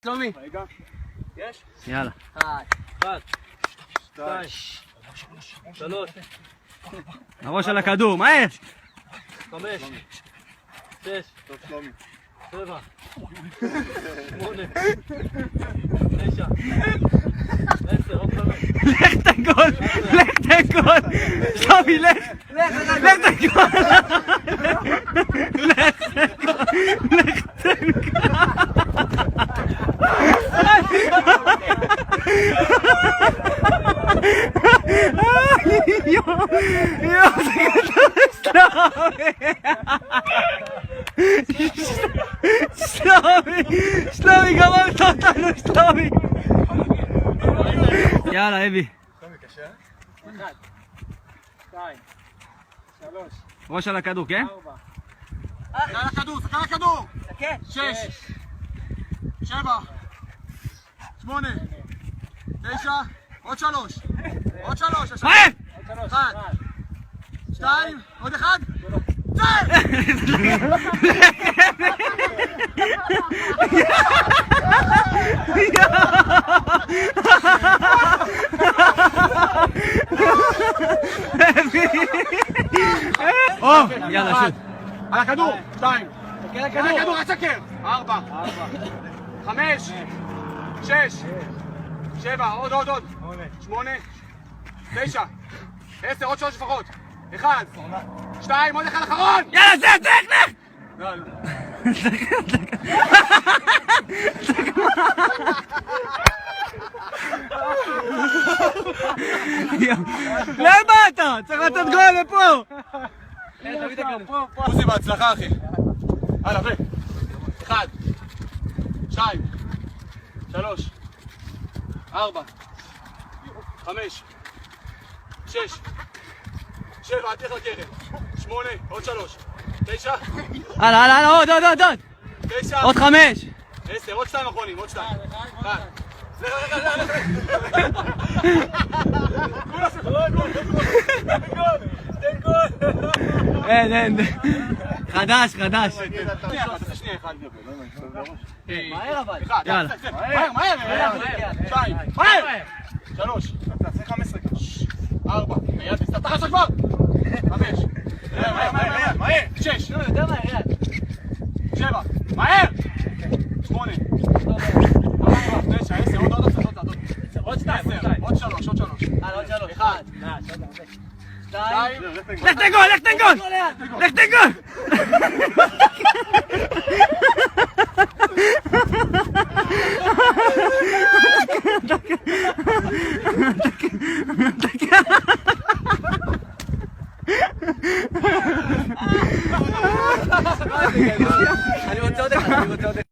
שלומי. רגע. יש? יאללה. 1, 2, 3, הראש על הכדור, מהר! 5, 6, טוב שלומי. 7, 8, 9, 10, עוד 5. לך תגול! לך תגול! שלומי, לך! לך תגול! לך תגול! לך תגול! יואו, זה גדול, שלומי! שלומי, גמרת אותנו, שלומי! יאללה, אבי. שלומי קשה? 1, 2, 3, ראש על הכדור, כן? 4. סתכל על הכדור, סתכל על הכדור! 6, 7, 8, 9, עוד 3, עוד 3, מהר! 1, 2, עוד 1, צא! יאללה, שוט. על הכדור, 2, תסתכל על על הכדור. הכדור, הסקר, 4, 5, 6, 7, עוד, 8, 9, 10, עוד 3 לפחות, 1, 2, עוד 1 אחרון! יאללה, זה, לך! לא, לא. למה אתה? צריך לתת גול לפה! תביא את הכדור. עוזי, בהצלחה אחי. הלאה, 1, 2, 3, 4, 5, 6, 7, אל תלך לקרן, 8, עוד 3, 9, הלאה, עוד! 9, עוד 5! 10, עוד 2 אחרונים, עוד 2. 1. אין. חדש. שנייה, 1. מהר אבל. יאללה. מהר. 2, מהר. 3. תעשה 15. 4. יד, תפתח עכשיו כבר. 5. מהר. 6. נו, יותר מהר, יד. 7. מהר. 8. 9, 10, עוד 2. עוד 3. עוד 3. 1. 2. לך תגול! לך תגול! אני רוצה עוד אחד.